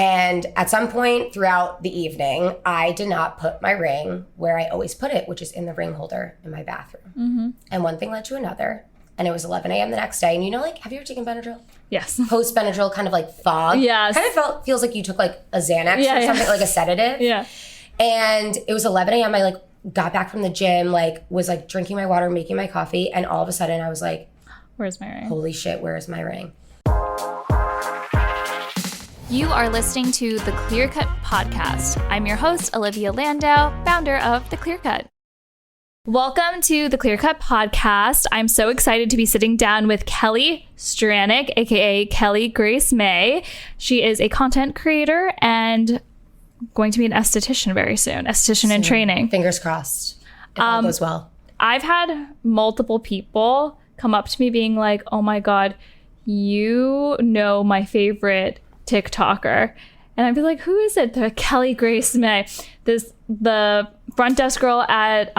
And at some point throughout the evening, I did not put my ring where I always put it, which is in the ring holder in my bathroom. And one thing led to another. And it was 11 a.m. the next day. And you know, like, have you ever taken Benadryl? Yes. Post Benadryl kind of like fog. Yes. Kind of feels like you took like a Xanax or something, like a sedative. Yeah. And it was 11 a.m. I like got back from the gym, like was like drinking my water, making my coffee. And all of a sudden I was like, where's my ring? Holy shit, where is my ring? You are listening to The Clear Cut Podcast. I'm your host, Olivia Landau, founder of The Clear Cut. Welcome to The Clear Cut Podcast. I'm so excited to be sitting down with Kelly Stranick, aka Kelly Grace Mae. She is a content creator and going to be an esthetician very soon. Esthetician in training. Fingers crossed. If all goes well. I've had multiple people come up to me being like, oh my God, you know my favorite TikToker. And I'd be like, who is it? The Kelly Grace Mae. The front desk girl at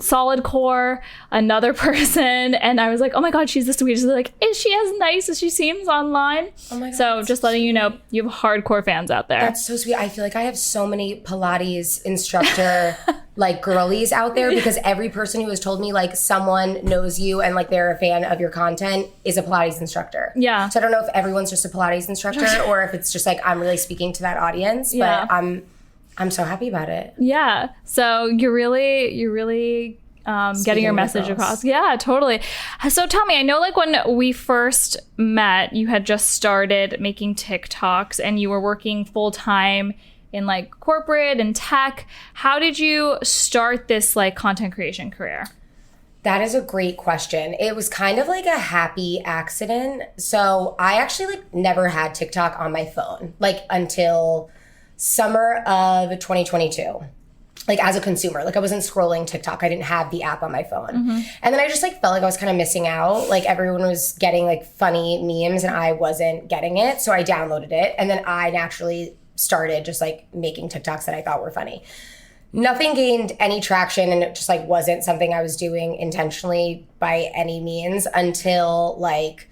Solid Core, another person. And I was like, oh my God, she's the sweetest. They're like, is she as nice as she seems online? Oh my God. So just letting you know, you have hardcore fans out there. That's so sweet. I feel like I have so many Pilates instructor like girlies out there because every person who has told me like someone knows you and like they're a fan of your content is a Pilates instructor. Yeah. So I don't know if everyone's just a Pilates instructor or if it's just like I'm really speaking to that audience, but I'm so happy about it. Yeah. So you're really getting your message across. Yeah, totally. So tell me, I know like when we first met, you had just started making TikToks and you were working full time in like corporate and tech. How did you start this like content creation career? That is a great question. It was kind of like a happy accident. So I actually like never had TikTok on my phone, like until summer of 2022, like as a consumer, like I wasn't scrolling TikTok. I didn't have the app on my phone. And then I just like felt like I was kind of missing out. Like everyone was getting like funny memes and I wasn't getting it. So I downloaded it. And then I naturally started just like making TikToks that I thought were funny. Nothing gained any traction and it just like wasn't something I was doing intentionally by any means until like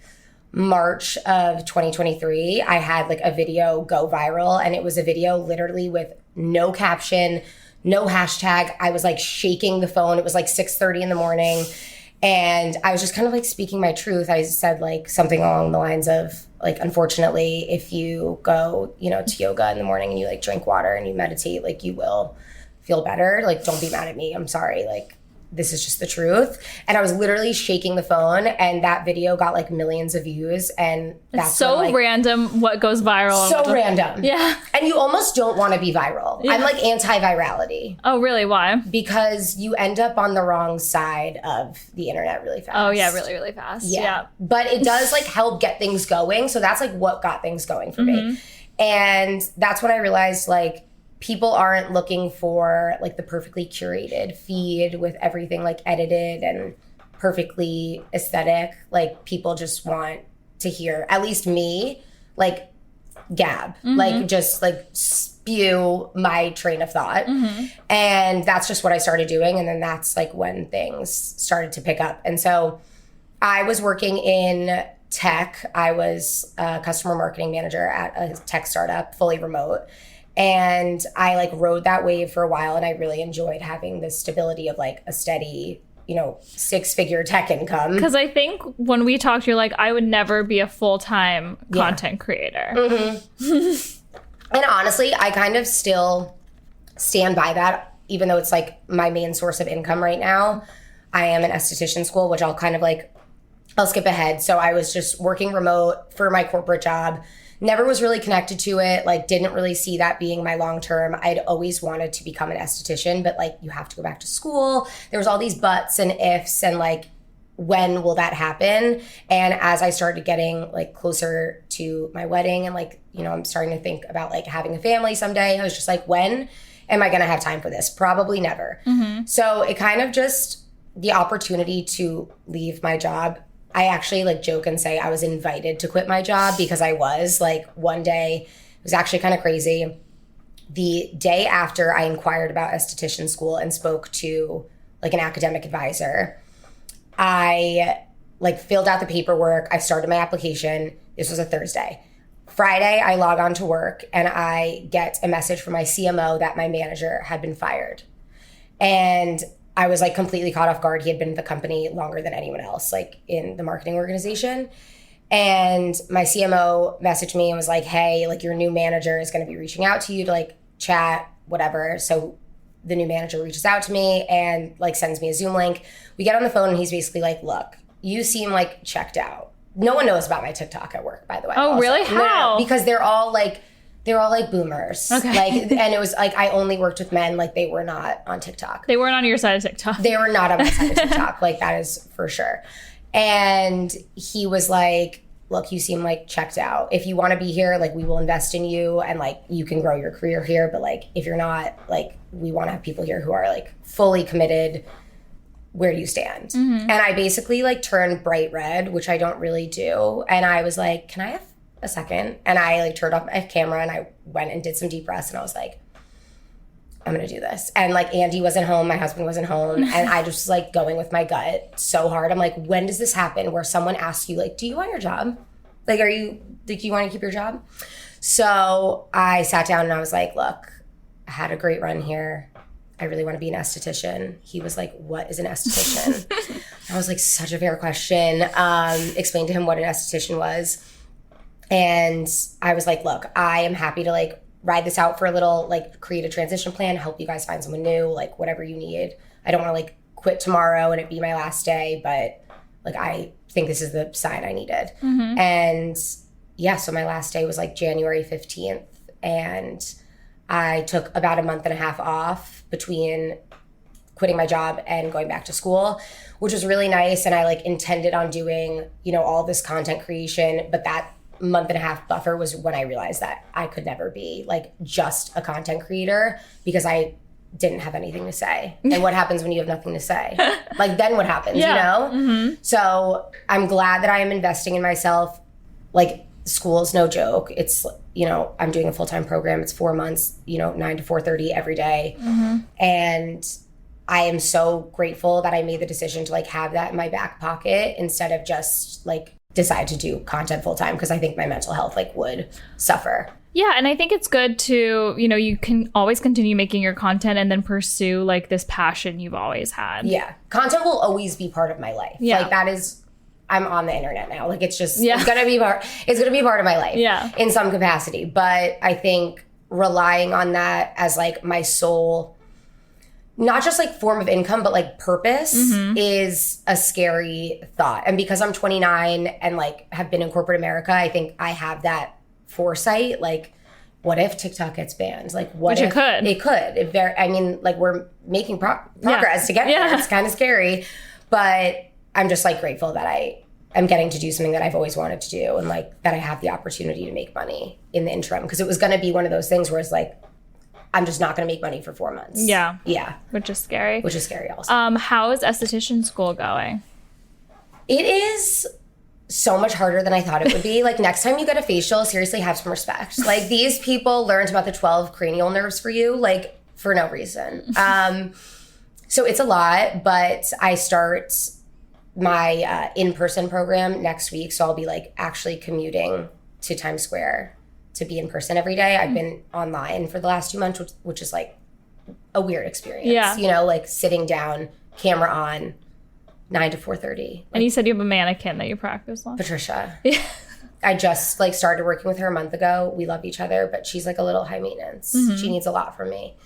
March of 2023, I had like a video go viral and it was a video literally with no caption, no hashtag. I was like shaking the phone. It was like 6:30 in the morning and I was just kind of like speaking my truth. I said like something along the lines of like, unfortunately, if you go, you know, to yoga in the morning and you like drink water and you meditate, like you will feel better. Like, don't be mad at me. I'm sorry. Like, this is just the truth. And I was literally shaking the phone and that video got like millions of views. And that's it's so when, like, random what goes viral. So random. Yeah. And you almost don't want to be viral. Yeah. I'm like anti-virality. Oh, really? Why? Because you end up on the wrong side of the internet really fast. Oh, yeah. Really, really fast. Yeah. But it does like help get things going. So that's like what got things going for me. And that's when I realized like, people aren't looking for like the perfectly curated feed with everything like edited and perfectly aesthetic. Like people just want to hear, at least me, like gab, like just like spew my train of thought. And that's just what I started doing. And then that's like when things started to pick up. And so I was working in tech. I was a customer marketing manager at a tech startup, fully remote. And I like rode that wave for a while and I really enjoyed having the stability of like a steady, you know, 6-figure tech income. Because I think when we talked, you're like, I would never be a full-time content creator. And honestly, I kind of still stand by that, even though it's like my main source of income right now. I am an esthetician school, which I'll kind of like, I'll skip ahead. So I was just working remote for my corporate job. Never was really connected to it, like didn't really see that being my long term. I'd always wanted to become an esthetician, but like you have to go back to school. There was all these buts and ifs and like, when will that happen? And as I started getting like closer to my wedding and like, you know, I'm starting to think about like having a family someday, I was just like, when am I gonna have time for this? Probably never. So it kind of just, the opportunity to leave my job, I actually like joke and say I was invited to quit my job because I was like one day, it was actually kind of crazy. The day after I inquired about esthetician school and spoke to like an academic advisor, I like filled out the paperwork. I started my application. This was a Thursday. Friday, I log on to work and I get a message from my CMO that my manager had been fired. And I was like completely caught off guard. He had been in the company longer than anyone else, like in the marketing organization. And my CMO messaged me and was like, hey, like your new manager is going to be reaching out to you to like chat, whatever. So the new manager reaches out to me and like sends me a Zoom link. We get on the phone and he's basically like, look, you seem like checked out. No one knows about my TikTok at work, by the way. Oh, also. really? How? No, because they're all like boomers. Okay. Like, and it was like, I only worked with men, like they were not on TikTok. They weren't on your side of TikTok. They were not on my side of TikTok. Like that is for sure. And he was like, look, you seem like checked out. If you want to be here, like we will invest in you and like you can grow your career here. But like, if you're not, like we want to have people here who are like fully committed. Where do you stand? And I basically like turned bright red, which I don't really do. And I was like, can I have a second? And I like turned off my camera and I went and did some deep breaths and I was like, I'm gonna do this. And like Andy wasn't home, my husband wasn't home. And I just was like going with my gut so hard. I'm like, when does this happen where someone asks you like, do you want your job? Like, do you want to keep your job? So I sat down and I was like, look, I had a great run here. I really want to be an esthetician. He was like, what is an esthetician? I was like, such a fair question. Explained to him what an esthetician was. And I was like, look, I am happy to like ride this out for a little, like create a transition plan, help you guys find someone new, like whatever you need. I don't want to like quit tomorrow and it be my last day, but like, I think this is the sign I needed. And yeah, so my last day was like January 15th. And I took about a month and a half off between quitting my job and going back to school, which was really nice. And I like intended on doing, you know, all this content creation, but that month and a half buffer was when I realized that I could never be like just a content creator because I didn't have anything to say. And what happens when you have nothing to say? Like then what happens, you know? So I'm glad that I am investing in myself. Like school is no joke. It's, you know, I'm doing a full-time program. It's 4 months, you know, 9 to 4:30 every day. And I am so grateful that I made the decision to like have that in my back pocket instead of just like decide to do content full-time because I think my mental health like would suffer. Yeah, and I think it's good to, you know, you can always continue making your content and then pursue like this passion you've always had. Yeah. Content will always be part of my life. Yeah. Like that is, I'm on the internet now. Like it's just, it's going to be part of my life in some capacity. But I think relying on that as like my sole, not just like form of income, but like purpose is a scary thought. And because I'm 29 and like have been in corporate America, I think I have that foresight. Like, what if TikTok gets banned? Like, what if it could? I mean, like we're making progress to get there. It's kind of scary, but I'm just like grateful that I am getting to do something that I've always wanted to do and like that I have the opportunity to make money in the interim. Because it was going to be one of those things where it's like, I'm just not going to make money for 4 months. Yeah. Yeah. Which is scary. Also. How is esthetician school going? It is so much harder than I thought it would be. Like next time you get a facial, seriously have some respect. Like these people learned about the 12 cranial nerves for you, like for no reason. So it's a lot, but I start my in-person program next week. So I'll be like actually commuting to Times Square to be in person every day. I've been online for the last 2 months, which is like a weird experience. Yeah. You know, like sitting down, camera on, 9 to 4:30. And you said you have a mannequin that you practice on. Patricia. I just like started working with her a month ago. We love each other, but she's like a little high maintenance. She needs a lot from me.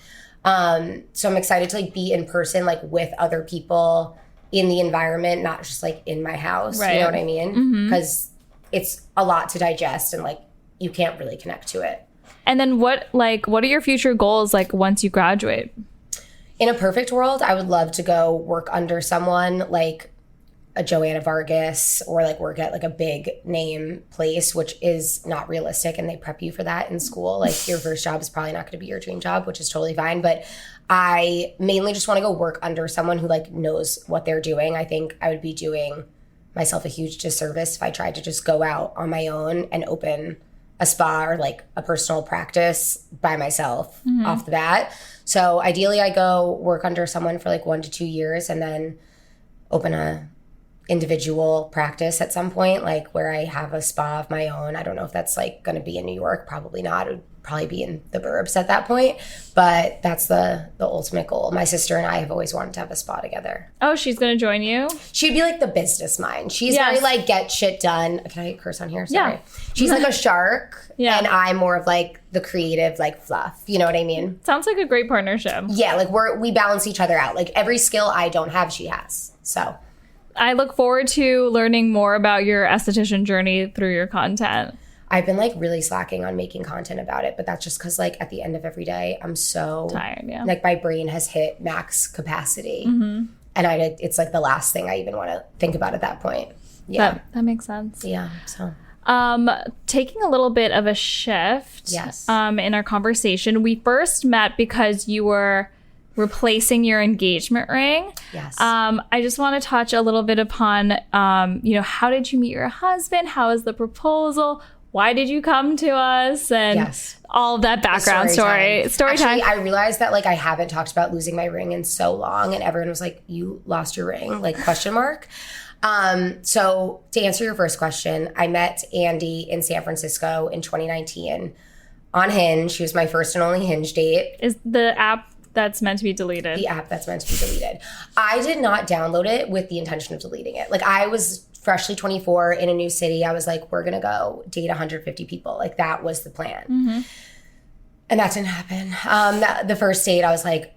So I'm excited to like be in person, like with other people in the environment, not just like in my house. Right. You know what I mean? Because it's a lot to digest and like you can't really connect to it. And then what are your future goals like once you graduate? In a perfect world, I would love to go work under someone like a Joanna Vargas or like work at like a big name place, which is not realistic. And they prep you for that in school. Like your first job is probably not going to be your dream job, which is totally fine. But I mainly just want to go work under someone who like knows what they're doing. I think I would be doing myself a huge disservice if I tried to just go out on my own and open a spa or like a personal practice by myself off the bat. So ideally I go work under someone for like 1 to 2 years and then open a individual practice at some point, like where I have a spa of my own. I don't know if that's like going to be in New York. Probably not. It would probably be in the burbs at that point. But that's the ultimate goal. My sister and I have always wanted to have a spa together. Oh, she's going to join you? She'd be like the business mind. She's very like get shit done. Can I curse on here? Sorry. Yeah. She's like a shark. Yeah. And I'm more of like the creative, like fluff. You know what I mean? Sounds like a great partnership. Yeah. Like we balance each other out. Like every skill I don't have, she has. So I look forward to learning more about your esthetician journey through your content. I've been like really slacking on making content about it, but that's just because like at the end of every day, I'm so tired. Yeah. Like my brain has hit max capacity. And it's like the last thing I even want to think about at that point. Yeah. That makes sense. Yeah. So taking a little bit of a shift Yes. In our conversation, we first met because you were replacing your engagement ring. Yes. I just want to touch a little bit upon, how did you meet your husband? How was the proposal? Why did you come to us? And all of that background story Actually, time. I realized that like I haven't talked about losing my ring in so long, and everyone was like, "You lost your ring?" Like question mark. So to answer your first question, I met Andy in San Francisco in 2019 on Hinge. She was my first and only Hinge date. Is the app that's meant to be deleted? The app that's meant to be deleted. I did not download it with the intention of deleting it. Like I was freshly 24 in a new city. I was like, we're going to go date 150 people. Like that was the plan. And that didn't happen. The first date, I was like,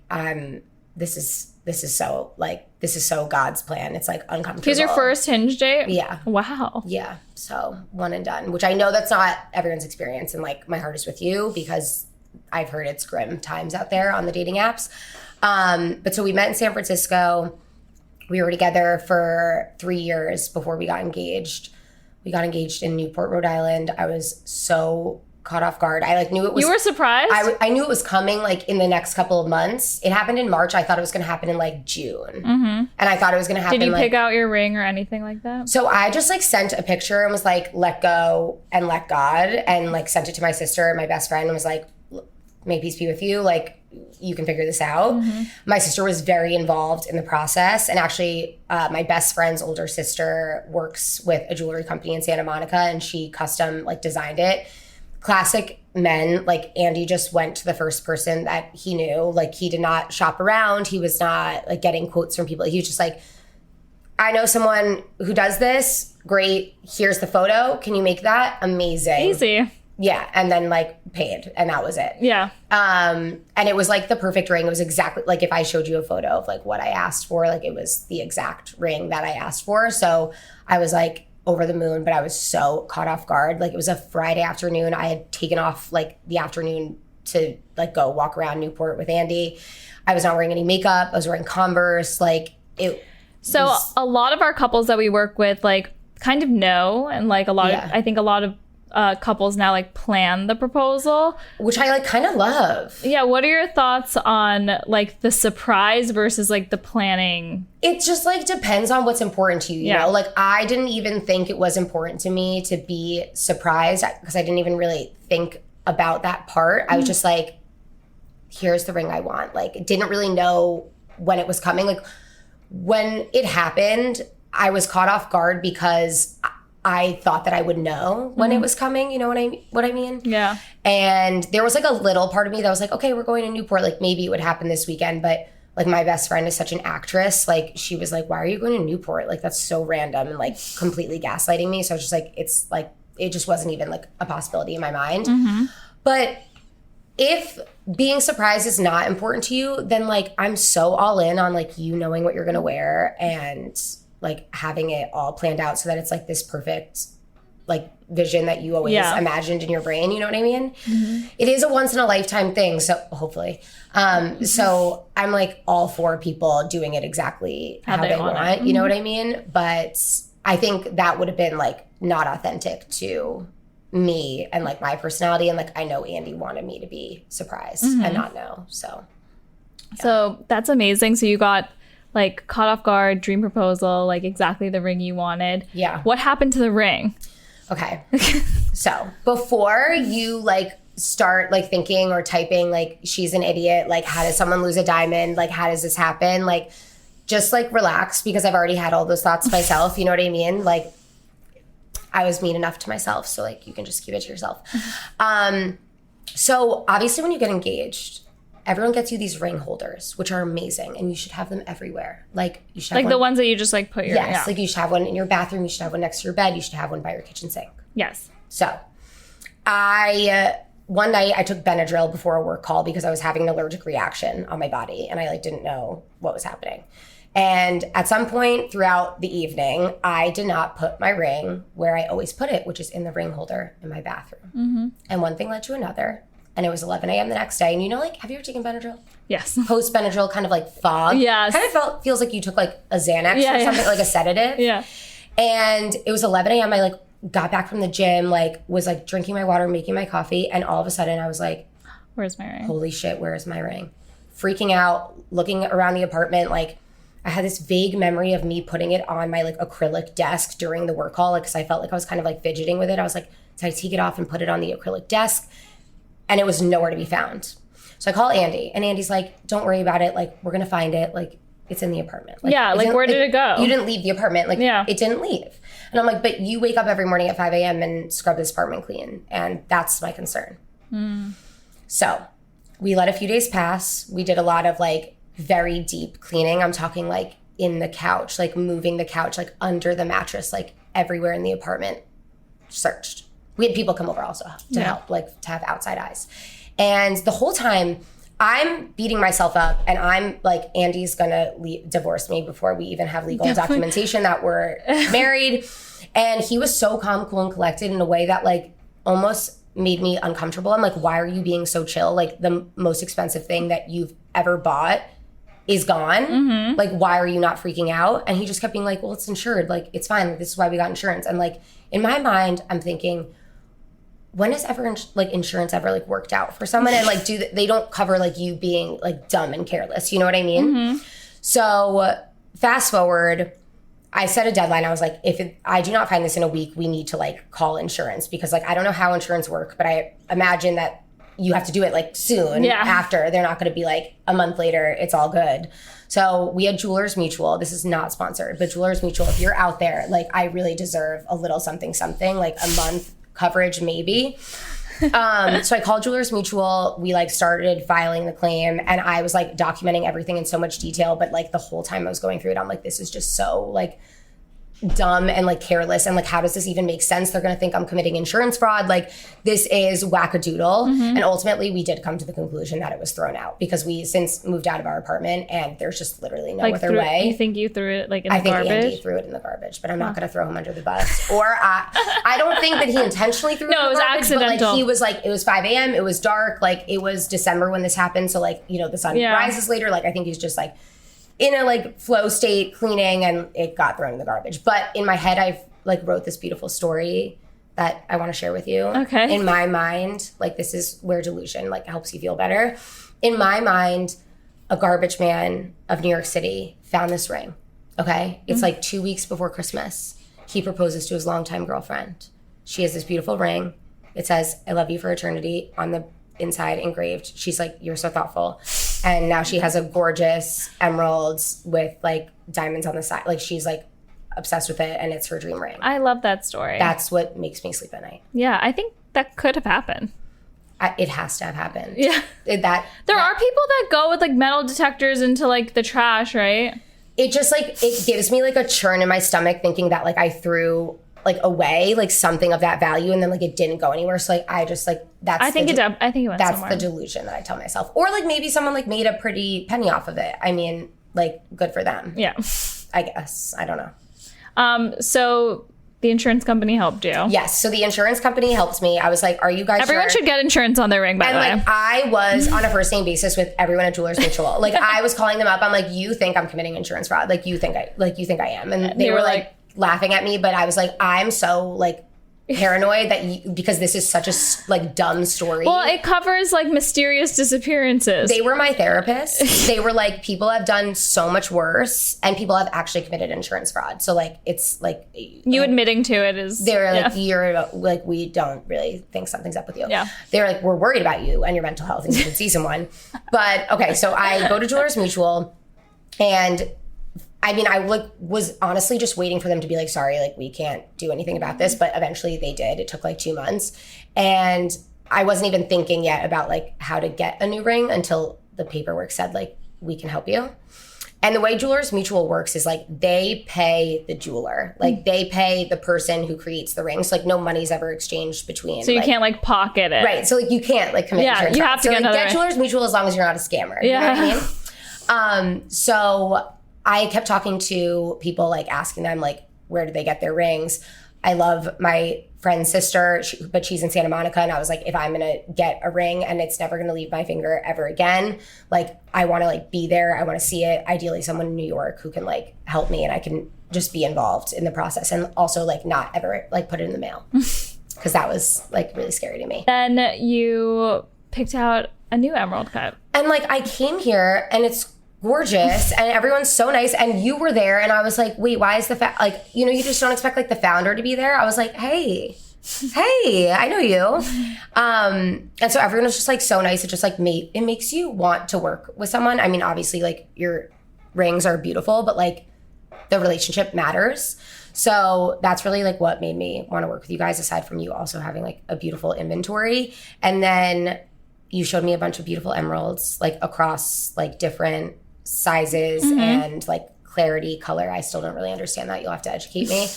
this is so God's plan. It's like uncomfortable. Because your first Hinge date? Yeah. Wow. Yeah. So one and done, which I know that's not everyone's experience. And like my heart is with you because I've heard it's grim times out there on the dating apps. But so we met in San Francisco. We were together for 3 years before we got engaged. We got engaged in Newport, Rhode Island. I was so caught off guard. I like knew it was. You were surprised? I knew it was coming like in the next couple of months. It happened in March. I thought it was going to happen in like June. And I thought it was going to happen. Did you pick out your ring or anything like that? So I just like sent a picture and was like, let go and let God, and like sent it to my sister, my best friend, and was like, may peace be with you. Like, you can figure this out. My sister was very involved in the process. And actually, my best friend's older sister works with a jewelry company in Santa Monica, and she custom like designed it. Classic men, like Andy just went to the first person that he knew. Like he did not shop around. He was not like getting quotes from people. He was just like, I know someone who does this. Great. Here's the photo. Can you make that? Amazing. Easy. Yeah. And then like paid, and that was it. Yeah. And it was like the perfect ring. It was exactly like if I showed you a photo of like what I asked for, like it was the exact ring that I asked for. So I was like over the moon, but I was so caught off guard. Like it was a Friday afternoon. I had taken off like the afternoon to like go walk around Newport with Andy. I was not wearing any makeup. I was wearing Converse. Like it. So was, a lot of our couples that we work with like kind of know, and like I think a lot of couples now like plan the proposal, which I like kind of love. Yeah. What are your thoughts on like the surprise versus like the planning? It just like depends on what's important to you. You know, like I didn't even think it was important to me to be surprised because I didn't even really think about that part. I was just like, here's the ring I want. Like didn't really know when it was coming. Like when it happened, I was caught off guard because I thought that I would know when it was coming. You know what I mean? Yeah. And there was like a little part of me that was like, okay, we're going to Newport. Like maybe it would happen this weekend. But like my best friend is such an actress. Like she was like, why are you going to Newport? Like that's so random, and like completely gaslighting me. So I was just like, it's like, it just wasn't even like a possibility in my mind. But if being surprised is not important to you, then like I'm so all in on like you knowing what you're going to wear and like having it all planned out so that it's like this perfect like vision that you always imagined in your brain. You know what I mean? It is a once in a lifetime thing. So hopefully. So I'm like all for people doing it exactly how they want. You know what I mean? But I think that would have been like not authentic to me and like my personality. And like, I know Andy wanted me to be surprised and not know. So. Yeah. So that's amazing. So you got like caught off guard, dream proposal, like exactly the ring you wanted. Yeah. What happened to the ring? Okay. So before you like start like thinking or typing like she's an idiot, like how does someone lose a diamond? Like how does this happen? Like just like relax, because I've already had all those thoughts myself. You know what I mean? Like, I was mean enough to myself. So like, you can just keep it to yourself. So obviously when you get engaged, everyone gets you these ring holders, which are amazing, and you should have them everywhere. Like, you should have like the ones that you just like put your like you should have one in your bathroom, you should have one next to your bed, you should have one by your kitchen sink. Yes. So one night I took Benadryl before a work call because I was having an allergic reaction on my body, and I like didn't know what was happening. And at some point throughout the evening, I did not put my ring where I always put it, which is in the ring holder in my bathroom. And one thing led to another. And it was 11 a.m. the next day. And you know, like, have you ever taken Benadryl? Yes. Post Benadryl kind of like fog. Yes. Kind of feels like you took like a Xanax or something, like a sedative. Yeah. And it was 11 a.m. I like got back from the gym, like was like drinking my water, making my coffee. And all of a sudden I was like, where's my ring? Holy shit, where is my ring? Freaking out, looking around the apartment. Like, I had this vague memory of me putting it on my like acrylic desk during the work call. Like, cause I felt like I was kind of like fidgeting with it. I was like, did I take it off and put it on the acrylic desk? And it was nowhere to be found. So I call Andy, and Andy's like, don't worry about it. Like, we're going to find it. Like, it's in the apartment. Like, where did it go? You didn't leave the apartment. Like, it didn't leave. And I'm like, but you wake up every morning at 5 a.m. and scrub this apartment clean. And that's my concern. So we let a few days pass. We did a lot of like very deep cleaning. I'm talking like in the couch, like moving the couch, like under the mattress, like everywhere in the apartment, searched. We had people come over also to help, like to have outside eyes. And the whole time I'm beating myself up, and I'm like, Andy's gonna divorce me before we even have legal documentation that we're married. And he was so calm, cool, and collected in a way that like almost made me uncomfortable. I'm like, why are you being so chill? Like, the most expensive thing that you've ever bought is gone. Like, why are you not freaking out? And he just kept being like, well, it's insured. Like, it's fine. Like, this is why we got insurance. And like, in my mind, I'm thinking, when has ever like insurance ever like worked out for someone? And like, they don't cover like you being like dumb and careless. You know what I mean? So fast forward, I set a deadline. I was like, I do not find this in a week, we need to like call insurance, because like, I don't know how insurance work, but I imagine that you have to do it like soon after. They're not going to be like a month later, it's all good. So we had Jewelers Mutual. This is not sponsored, but Jewelers Mutual, if you're out there, like, I really deserve a little something, like a month coverage maybe. So I called Jewelers Mutual. We like started filing the claim, and I was like documenting everything in so much detail, but like the whole time I was going through it, I'm like, this is just so like dumb and like careless, and like, how does this even make sense? They're gonna think I'm committing insurance fraud. Like, this is wackadoodle. And ultimately we did come to the conclusion that it was thrown out, because we since moved out of our apartment, and there's just literally no other way. You think you threw it like in the garbage? I think Andy threw it in the garbage, but I'm not gonna throw him under the bus. Or I don't think that he intentionally threw it in the garbage. No, it was accidental. But like, he was like, it was 5 a.m. It was dark. Like, it was December when this happened. So like, you know, the sun rises later. Like, I think he's just like in a like flow state cleaning, and it got thrown in the garbage. But in my head, I've like wrote this beautiful story that I want to share with you. Okay. In my mind, like, this is where delusion like helps you feel better. In my mind, a garbage man of New York City found this ring. Okay. It's like 2 weeks before Christmas. He proposes to his longtime girlfriend. She has this beautiful ring. It says, I love you for eternity, on the inside engraved. She's like, you're so thoughtful. And now she has a gorgeous emeralds with like diamonds on the side. Like, she's like obsessed with it, and it's her dream ring. I love that story. That's what makes me sleep at night. Yeah, I think that could have happened. It has to have happened. Yeah. There are people that go with like metal detectors into like the trash, right? It just like, it gives me like a churn in my stomach thinking that like I threw like away like something of that value, and then like it didn't go anywhere. So like, I just like, I think it went that's somewhere. The delusion that I tell myself. Or like, maybe someone like made a pretty penny off of it. I mean, like, good for them. Yeah. I guess. I don't know. So the insurance company helped you. Yes. So the insurance company helped me. I was like, are you guys Everyone should get insurance on their ring, by the way. And like, I was on a first name basis with everyone at Jewelers Mutual. Like, I was calling them up. I'm like, you think I'm committing insurance fraud? Like, you think I am? And they were like laughing at me, but I was like, I'm so like paranoid that because this is such a like dumb story. Well, it covers like mysterious disappearances. They were my therapists. They were like, people have done so much worse, and people have actually committed insurance fraud. So like, it's like you admitting to it is. They're like, you're like, we don't really think something's up with you. Yeah. They're like, we're worried about you and your mental health, and you should see someone. But okay, so I go to Jewelers Mutual, and I mean, I like was honestly just waiting for them to be like, sorry, like we can't do anything about this. But eventually they did. It took like 2 months. And I wasn't even thinking yet about like how to get a new ring until the paperwork said like, we can help you. And the way Jewelers Mutual works is like they pay the jeweler. Like they pay the person who creates the rings. So, like no money's ever exchanged between. So you like, can't like pocket it. Right. So like you can't like commit insurance. You have to so, get like, another get Jewelers Mutual as long as you're not a scammer. Yeah. You know what I mean? So I kept talking to people, like asking them like, where do they get their rings? I love my friend's sister, but she's in Santa Monica. And I was like, if I'm going to get a ring and it's never going to leave my finger ever again, like I want to like be there. I want to see it. Ideally someone in New York who can like help me and I can just be involved in the process and also like not ever like put it in the mail. Because that was like really scary to me. Then you picked out a new emerald cut. And like I came here and it's gorgeous and everyone's so nice and you were there and I was like, wait, why is like, you know, you just don't expect like the founder to be there. I was like, hey, I know you. And so everyone was just like so nice. It just like it makes you want to work with someone. I mean, obviously like your rings are beautiful, but like the relationship matters. So that's really like what made me want to work with you guys, aside from you also having like a beautiful inventory. And then you showed me a bunch of beautiful emeralds like across like different sizes and like clarity, color. I still don't really understand that. You'll have to educate me.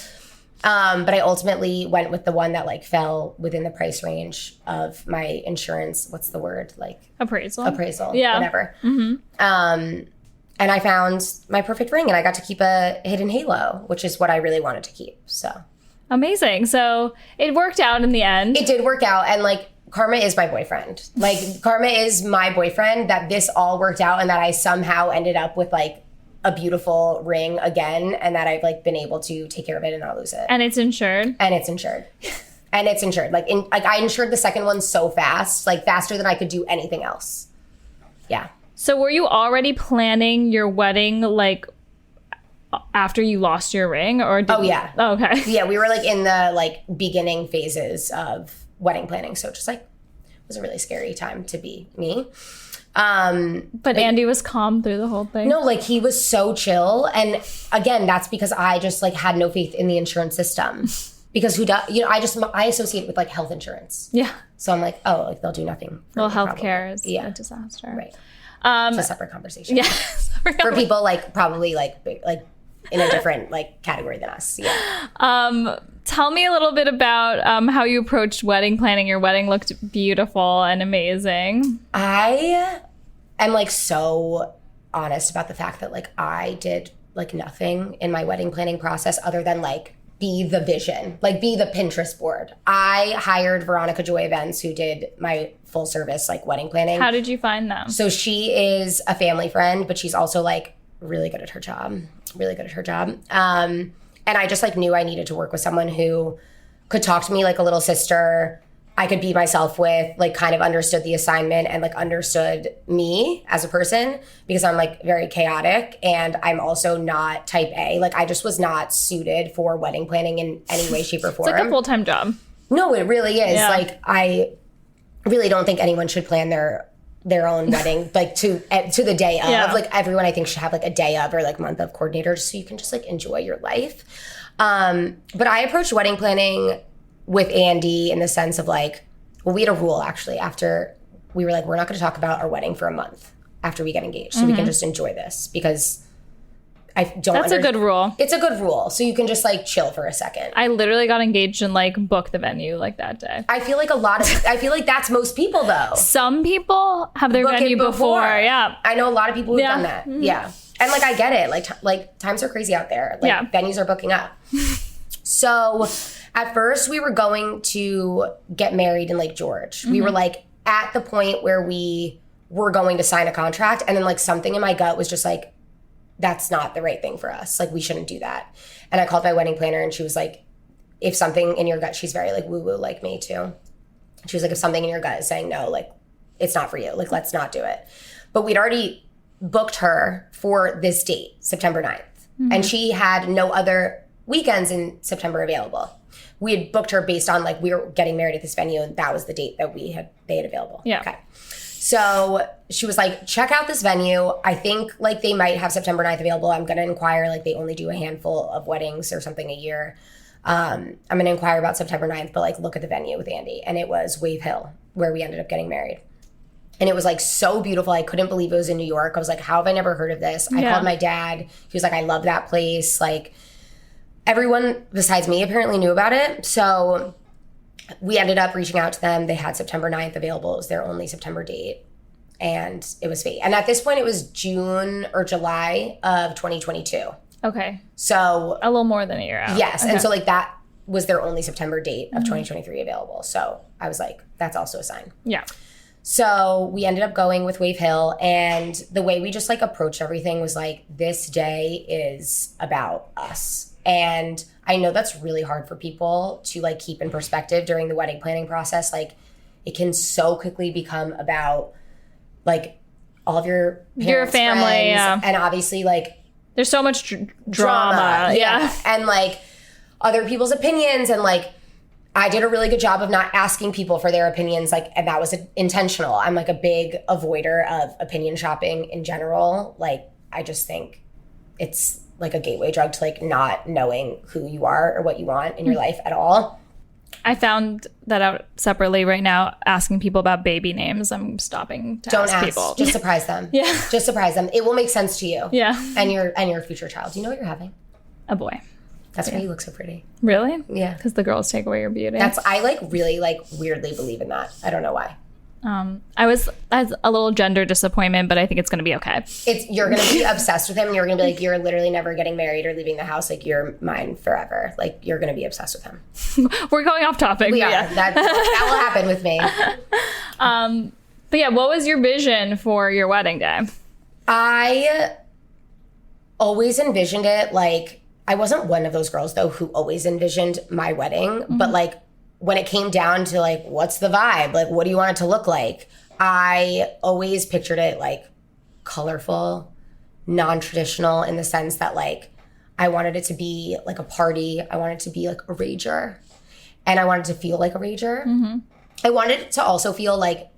But I ultimately went with the one that like fell within the price range of my insurance. What's the word? Like Appraisal. Yeah. Whatever. And I found my perfect ring and I got to keep a hidden halo, which is what I really wanted to keep. So amazing. So it worked out in the end. It did work out. And like, Karma is my boyfriend. Like Karma is my boyfriend, that this all worked out and that I somehow ended up with like a beautiful ring again and that I've like been able to take care of it and not lose it. And it's insured. And it's insured. Like I insured the second one so fast, like faster than I could do anything else. Yeah. So were you already planning your wedding like after you lost your ring or did yeah. Oh, okay. Yeah, we were like in the like beginning phases of wedding planning. So just like, it was a really scary time to be me. But Andy was calm through the whole thing. No, like he was so chill. And again, that's because I just like had no faith in the insurance system. Because who does, you know, I associate it with like health insurance. Yeah. So I'm like, oh, like they'll do nothing. Well, healthcare is a disaster. Right. It's a separate conversation. Yeah. For people like probably like in a different like category than us. Yeah. Tell me a little bit about how you approached wedding planning. Your wedding looked beautiful and amazing. I am like so honest about the fact that like I did like nothing in my wedding planning process other than like be the vision, like be the Pinterest board. I hired Veronica Joy Events, who did my full service like wedding planning. How did you find them? So she is a family friend, but she's also like really good at her job. And I just like knew I needed to work with someone who could talk to me like a little sister. I could be myself with, like kind of understood the assignment and like understood me as a person, because I'm like very chaotic and I'm also not type A. Like I just was not suited for wedding planning in any way, shape or form. It's like a full-time job. No, it really is. Yeah. Like I really don't think anyone should plan their own wedding like to the day of. Yeah. Like everyone I think should have like a day of or like month of coordinator just so you can just like enjoy your life. But I approached wedding planning with Andy in the sense of like, well, we had a rule actually after we were like, we're not going to talk about our wedding for a month after we get engaged, so we can just enjoy this, because I don't. That's a good rule. It's a good rule, so you can just like chill for a second. I literally got engaged and like booked the venue like that day. I feel like that's most people though. Some people have their Book it venue before. Yeah. I know a lot of people who've Yeah. done that. Yeah. And like I get it. Like times are crazy out there. Like venues are booking up. So at first we were going to get married in Lake George. We were like at the point where we were going to sign a contract, and then like something in my gut was just like, that's not the right thing for us. Like we shouldn't do that. And I called my wedding planner and she was like, if something in your gut, she's very like woo-woo like me too. She was like, if something in your gut is saying no, like it's not for you. Like let's not do it. But we'd already booked her for this date, September 9th. And she had no other weekends in September available. We had booked her based on like we were getting married at this venue and that was the date that they had available. Yeah. Okay. So she was like, check out this venue. I think like they might have September 9th available. I'm going to inquire. Like they only do a handful of weddings or something a year. I'm going to inquire about September 9th, but like look at the venue with Andy. And it was Wave Hill, where we ended up getting married. And it was like so beautiful. I couldn't believe it was in New York. I was like, how have I never heard of this? I called my dad. He was like, I love that place. Like everyone besides me apparently knew about it. So we ended up reaching out to them. They had September 9th available. It was their only September date. And it was fate. And at this point, it was June or July of 2022. Okay. So a little more than a year out. Yes. Okay. And so like that was their only September date of 2023 available. So I was like, that's also a sign. Yeah. So we ended up going with Wave Hill, and the way we just like approached everything was like, this day is about us. And I know that's really hard for people to like keep in perspective during the wedding planning process. Like it can so quickly become about like all of your parents, your family, friends, and obviously like there's so much drama. Yeah. And like other people's opinions, and like I did a really good job of not asking people for their opinions, like, and that was intentional. I'm like a big avoider of opinion shopping in general. Like, I just think it's like a gateway drug to like not knowing who you are or what you want in your life at all. I found that out separately right now, asking people about baby names. I'm stopping to Don't ask people. Just surprise them. Yeah. Just surprise them. It will make sense to you. Yeah. And your future child. Do you know what you're having? A boy. That's why you look so pretty. Really? Yeah. Because the girls take away your beauty. I like really like weirdly believe in that. I don't know why. I was a little gender disappointment, but I think it's going to be okay. You're going to be obsessed with him. And you're going to be like, you're literally never getting married or leaving the house. Like you're mine forever. Like you're going to be obsessed with him. We're going off topic. We are. Yeah. That will happen with me. But yeah, what was your vision for your wedding day? I always envisioned it like, I wasn't one of those girls though who always envisioned my wedding, but like when it came down to like, what's the vibe? Like, what do you want it to look like? I always pictured it like colorful, non-traditional in the sense that like, I wanted it to be like a party. I wanted it to be like a rager, and I wanted to feel like a rager. Mm-hmm. I wanted it to also feel like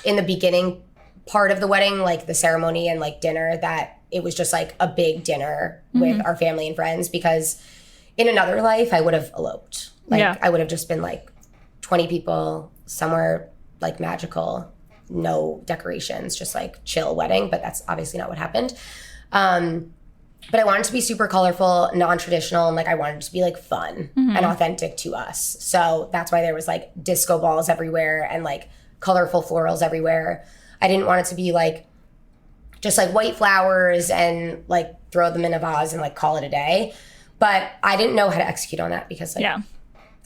in the beginning part of the wedding, like the ceremony and like dinner, that it was just like a big dinner with our family and friends, because in another life I would have eloped. Like I would have just been like 20 people somewhere like magical, no decorations, just like chill wedding. But that's obviously not what happened. But I wanted to be super colorful, non-traditional, and like I wanted it to be like fun and authentic to us. So that's why there was like disco balls everywhere and like colorful florals everywhere. I didn't want it to be like just like white flowers and like throw them in a vase and like call it a day. But I didn't know how to execute on that because like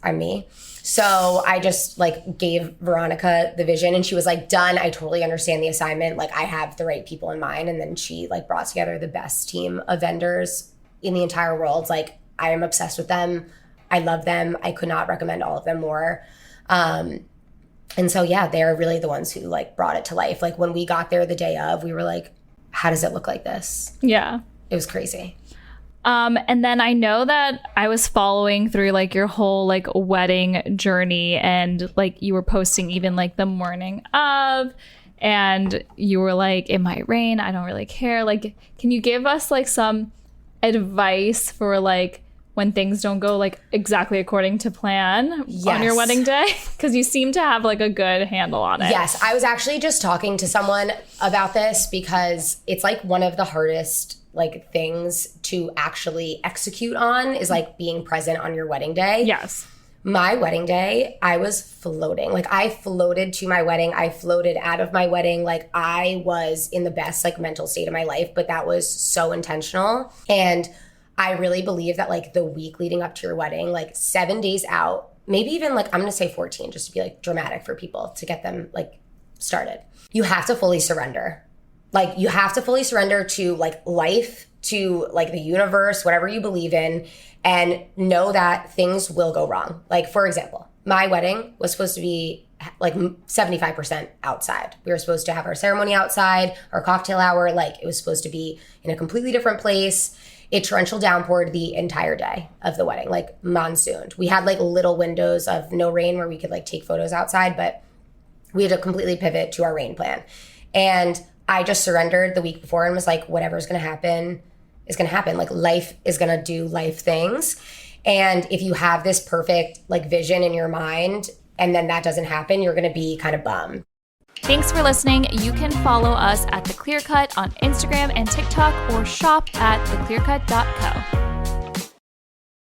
I'm me. So I just like gave Veronica the vision, and she was like, done. I totally understand the assignment. Like I have the right people in mind. And then she like brought together the best team of vendors in the entire world. Like I am obsessed with them. I love them. I could not recommend all of them more. And so, yeah, they're really the ones who like brought it to life. Like when we got there the day of, we were like, how does it look like this? Yeah. It was crazy. And then I know that I was following through like your whole like wedding journey, and like you were posting even like the morning of, and you were like, it might rain. I don't really care. Like, can you give us like some advice for like when things don't go like exactly according to plan on your wedding day? Because you seem to have like a good handle on it. Yes. I was actually just talking to someone about this because it's like one of the hardest like things to actually execute on is like being present on your wedding day. Yes. My wedding day, I was floating. Like I floated to my wedding. I floated out of my wedding. Like I was in the best like mental state of my life, but that was so intentional. And I really believe that like the week leading up to your wedding, like 7 days out, maybe even like I'm going to say 14 just to be like dramatic for people to get them like started. You have to fully surrender. Like you have to fully surrender to like life, to like the universe, whatever you believe in, and know that things will go wrong. Like for example, my wedding was supposed to be like 75% outside. We were supposed to have our ceremony outside, our cocktail hour, like it was supposed to be in a completely different place. It torrential downpoured the entire day of the wedding, like monsooned. We had like little windows of no rain where we could like take photos outside, but we had to completely pivot to our rain plan. And I just surrendered the week before and was like, whatever's going to happen is going to happen. Like life is going to do life things. And if you have this perfect like vision in your mind and then that doesn't happen, you're going to be kind of bummed. Thanks for listening. You can follow us at The Clear Cut on Instagram and TikTok or shop at theclearcut.co.